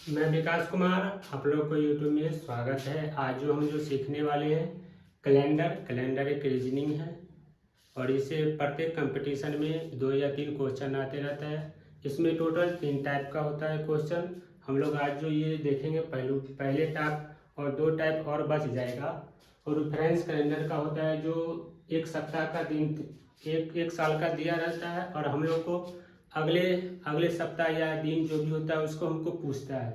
मैं विकास कुमार, आप लोग को यूट्यूब में स्वागत है। आज जो सीखने वाले हैं कैलेंडर एक रीजनिंग है और इसे प्रत्येक कंपटीशन में 2 या 3 क्वेश्चन आते रहता है। इसमें टोटल 3 टाइप का होता है क्वेश्चन। हम लोग आज जो ये देखेंगे पहले टाइप और 2 टाइप और बच जाएगा। और रेफरेंस कैलेंडर का होता है जो एक सप्ताह का दिन एक साल का दिया रहता है और हम लोग को अगले सप्ताह या दिन जो भी होता है उसको हमको पूछता है।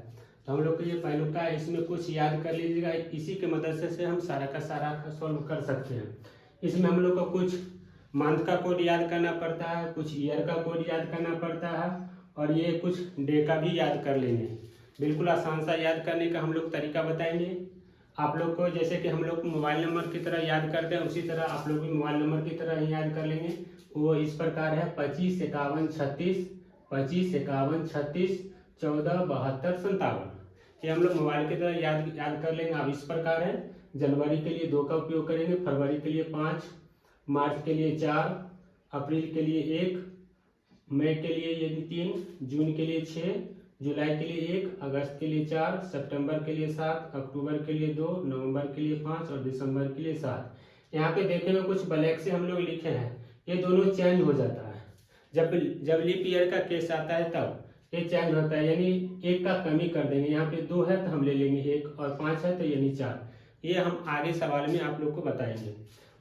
तो हम लोग को ये पहलू का है, इसमें कुछ याद कर लीजिएगा। इसी के मदद से हम सारा का सारा सॉल्व कर सकते हैं। इसमें हम लोग को कुछ मंथ का कोड याद करना पड़ता है, कुछ ईयर का कोड याद करना पड़ता है और ये कुछ डे का भी याद कर लेंगे। बिल्कुल आसान सा याद करने का हम लोग तरीका बताएंगे आप लोग को। जैसे कि हम लोग मोबाइल नंबर की तरह याद करते हैं उसी तरह आप लोग भी मोबाइल नंबर की तरह ही याद कर लेंगे। वो इस प्रकार है 25 51 36 25 51 36 14 72 57। ये हम लोग मोबाइल की तरह याद कर लेंगे। अब इस प्रकार है, जनवरी के लिए 2 का उपयोग करेंगे, फरवरी के लिए 5, मार्च के लिए 4, अप्रैल के लिए 1, मई के लिए ये 3, जून के लिए 6, जुलाई के लिए 1, अगस्त के लिए 4, सितंबर के लिए 7, अक्टूबर के लिए 2, नवंबर के लिए 5 और दिसंबर के लिए 7। यहाँ पे देखेंगे कुछ ब्लैक से हम लोग लिखे हैं, ये दोनों चेंज हो जाता है। जब लीप ईयर का केस आता है तब ये चेंज होता है, यानी 1 का कमी कर देंगे। यहाँ पे 2 है तो हम ले लेंगे 1 और 5 है तो यानी 4। ये हम आगे सवाल में आप लोग को बताएंगे।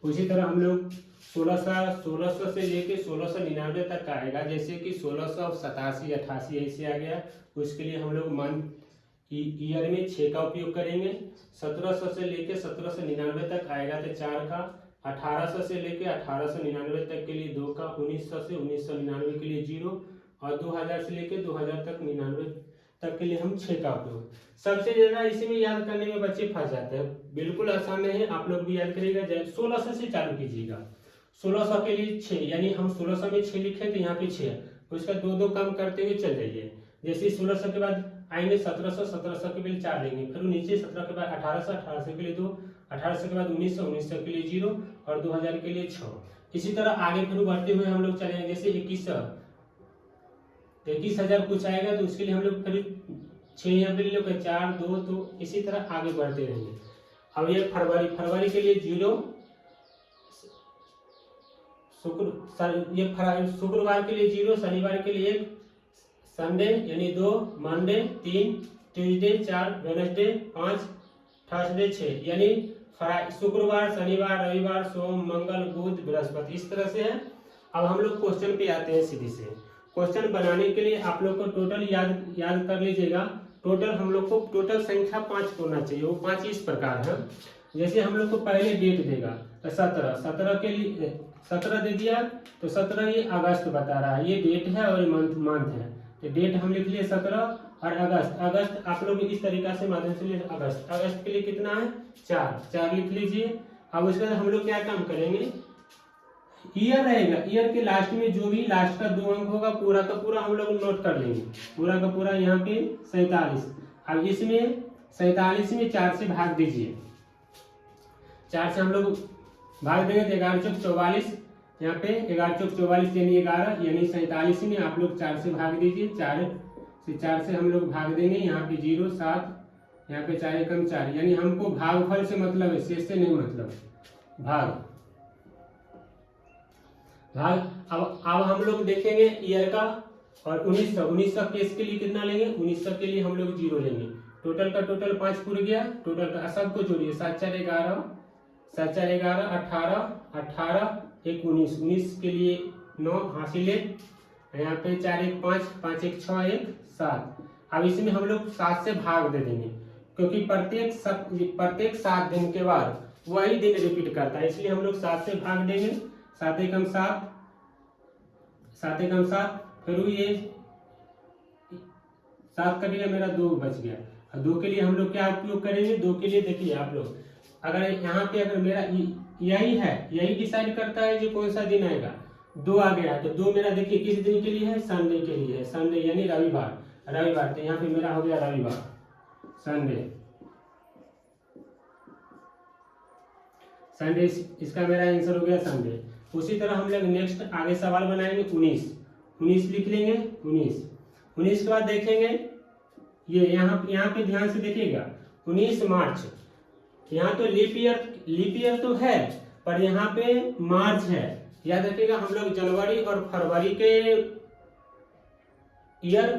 उसी तरह हम लोग 1600 से लेके 1699 तक आएगा। जैसे कि 1687 88 ऐसे आ गया, उसके लिए हम लोग मंथ ईयर में 6 का उपयोग करेंगे। 1700 से लेके 1799 तक आएगा तो 4 का, 1800 से लेके 1899 तक के लिए 2 का, 1900 से 1999 के लिए 0 और 2000 से लेके 2000 तक 99 तक के लिए हम 6 का उपयोग। सबसे ज्यादा इसी में याद करने में बच्चे फंस जाते हैं। बिल्कुल आसान है, आप लोग भी याद करिएगा। 1600 से चालू कीजिएगा। 1600 के लिए 6, यानी हम 1600 में 6 लिखे तो यहाँ पे 6, उसका 2 कम करते हुए चल जाइए। जैसे 1600 के बाद आएंगे 1700 के लिए 4 लेंगे, फिर नीचे 17 के बाद 1800 के लिए 2, 1800 के बाद 1900 के लिए 0 और 2000 के लिए 6। इसी तरह आगे फिर बढ़ते हुए हम लोग चलेंगे। जैसे 21,000 कुछ आएगा तो उसके लिए हम लोग फिर 6 यहाँ पे ले लो, 4 2, तो इसी तरह आगे बढ़ते रहेंगे। अब ये फरवरी के लिए 0, शुक्रवार के लिए 0, शनिवार के लिए 1, संडे यानी 2, मंडे 3, ट्यूसडे 4, वेडनेसडे 5, थर्सडे 6, यानी शुक्रवार शनिवार रविवार सोम मंगल बुध बृहस्पति, इस तरह से है। अब हम लोग क्वेश्चन पे आते हैं सीधे से। क्वेश्चन बनाने के लिए आप लोग को टोटल याद कर लीजिएगा। टोटल हम लोग को टोटल संख्या 5 होना चाहिए। वो 5 इस प्रकार है। जैसे हम लोग को पहले डेट देगा तो 17 के लिए 17 दे दिया तो 17 ये अगस्त बता रहा है, ये डेट है और मंथ है। तो डेट हम लिख लिए 17 और अगस्त आप लोग इस तरीका से माध्यम से लिए। अगस्त के लिए कितना है 4 लिख लीजिए। अब उसके बाद हम लोग क्या काम करेंगे, ईयर रहेगा, ईयर के लास्ट में जो भी लास्ट का 2 अंक होगा पूरा का पूरा हम लोग नोट कर लेंगे, पूरा का पूरा। यहाँ पे 47। अब इसमें 47 में 4 से भाग दीजिए। 4 से हम लोग भाग देंगे तो 11 चौक 44, यहाँ पे 11 चौक 44 यानी 11, यानी 47 में आप लोग 4 से भाग दीजिए। 4 से हम लोग भाग देंगे, यहाँ पे 0 7, यहाँ पे 4 एकम 4, यानी हमको भागफल से मतलब है, शेष से नहीं मतलब। भाग अब हम लोग देखेंगे ईयर का। और 1900 केस के लिए कितना लेंगे, 1900 के लिए हम लोग 0 लेंगे। टोटल का टोटल 5 पूरा गया। टोटल का सबको जोड़िए, 7 4 11, 7 4 11 18 1 19 के लिए 9 हासिल है। यहाँ पे 4 1 5, 5 1 6 1 7। अब इसमें हम लोग 7 से भाग दे देंगे, क्योंकि प्रत्येक 7 दिन के बाद वही दिन रिपीट करता है, इसलिए हम लोग 7 से भाग देंगे। 7 एकम 7, 7 एकम 7, फिर ये 7 का भी मेरा 2 बच गया। और 2 के लिए हम लोग क्या उपयोग करेंगे, 2 के लिए देखिए आप लोग, अगर यहाँ पे अगर मेरा यही है, यही डिसाइड करता है जो कौन सा दिन आएगा। 2 आ गया तो 2 मेरा देखिए किस दिन के लिए है, संडे के लिए है। संडे यानी रविवार, तो यहाँ पे मेरा हो गया रविवार, संडे इसका मेरा आंसर हो गया संडे। उसी तरह हम लोग नेक्स्ट आगे सवाल बनाएंगे। 19 लिख लेंगे। 19 के बाद देखेंगे ये यहाँ पे ध्यान से देखिएगा 19 मार्च। यहाँ तो लीप ईयर तो है, पर यहाँ पे मार्च है। याद रखिएगा, हम लोग जनवरी और फरवरी के ईयर,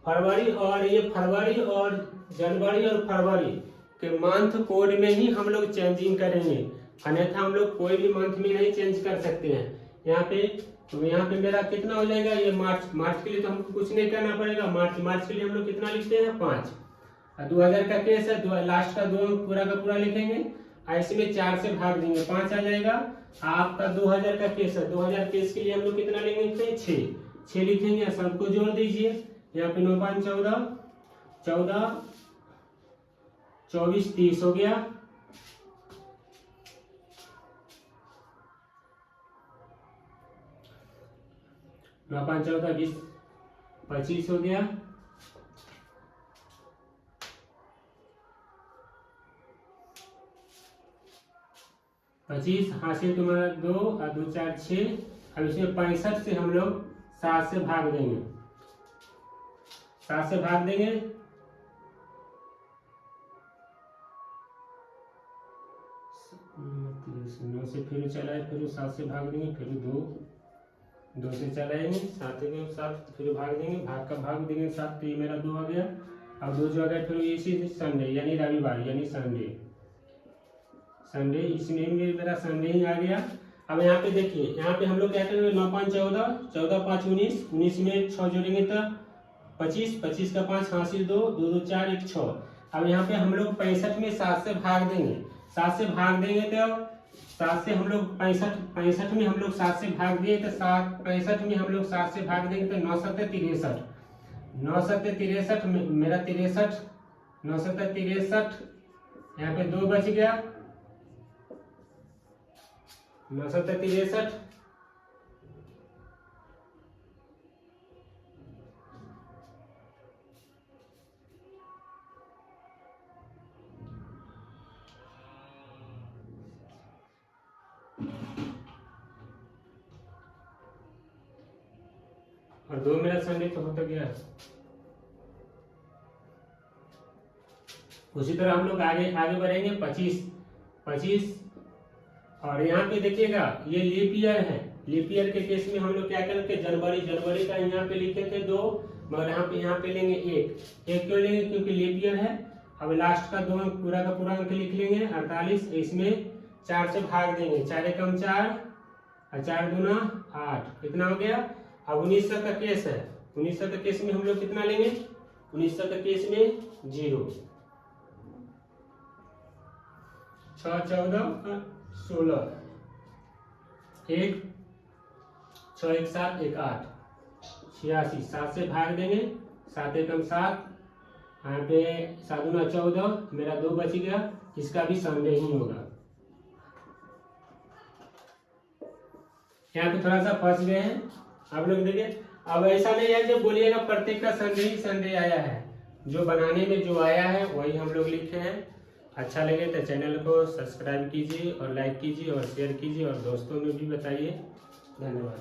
फरवरी और जनवरी और फरवरी के मंथ कोड में ही हम लोग चेंजिंग करेंगे, अन्यथा हम लोग कोई भी मंथ में नहीं चेंज कर सकते हैं। यहाँ पे मेरा कितना हो जाएगा, ये मार्च के लिए तो हमको कुछ नहीं करना पड़ेगा। मार्च के लिए हम लोग कितना लिखते हैं 5। 2000 का केस है, लास्ट का 2 पूरा का पूरा लिखेंगे, ऐसे में 4 से भाग देंगे, 5 आ जाएगा। आपका 2000 का केस है, 2000 केस के लिए हम लोग कितना लेंगे, 6 लिखेंगे, सबको जोड़ दीजिए। यहाँ पे 9 5 14, 24 30 हो गया। नौ 5 14 20 25 हो गया। 25 हासिल तुम्हारा 2 और 2 4 6। अब इसमें 65 से हम लोग 7 से भाग देंगे, 7 से भाग देंगे। 9 से फिर चला है, फिर 7 से भाग देंगे, फिर 2 से चलाएंगे, 7 के 7 फिर भाग देंगे, भाग का भाग देंगे 7, तो ये मेरा 2 आ गया। अब 2 जो आ गया, फिर इसी संडे यानी रविवार यानी संडे, इसमें मेरा संडे ही आ गया। अब यहाँ पे देखिए, यहाँ पे हम लोग क्या करेंगे, 9 5 14, 14 5 19, 19 में 6 जोड़ेंगे तो 25, 25 का 5 हासिल 2, 2 2 4 1 6। अब यहाँ पे हम लोग 65 में 7 से भाग देंगे, 7 से भाग देंगे तो 7 से हम लोग 65 में हम लोग 7 से भाग दिए तो 65 में हम लोग 7 से भाग देंगे तो 9 7 63, 9 7 63 मेरा 63, 9 7 63, यहाँ पे 2 बच गया, 9 7 63। और 2 मेरा संडे तो होता गया। उसी तरह हम लोग आगे बढ़ेंगे 25। और यहाँ पे देखिएगा, ये लीप ईयर है। लीप ईयर के केस में हम लोग क्या करेंगे, जनवरी का यहाँ पे लिखे थे 2, मगर यहाँ पे लेंगे 1 क्यों लेंगे, क्योंकि लीप ईयर है। अब लास्ट का 2 पूरा का पूरा अंक लिख लेंगे 48, इसमें 4 से भाग देंगे, 4 एकम 4 और 4 दूना 8, कितना हो गया। अब 1900 का केस है, 1900 का केस में हम लोग कितना लेंगे, 1900 का केस में 0, 6 14 16, 1 6 1 7 1 8 86, 7 से भाग देंगे, 7 एकम 7, यहाँ पे 7 दूना 14, मेरा 2 बच गया, इसका भी संडे ही होगा। यहाँ पे थोड़ा सा फंस गए हैं आप लोग, देखिए। अब ऐसा नहीं है जो बोलिएगा प्रत्येक का संडे ही संडे आया है, जो बनाने में जो आया है वही हम लोग लिखे हैं। अच्छा लगे तो चैनल को सब्सक्राइब कीजिए और लाइक कीजिए और शेयर कीजिए और दोस्तों में भी बताइए। धन्यवाद।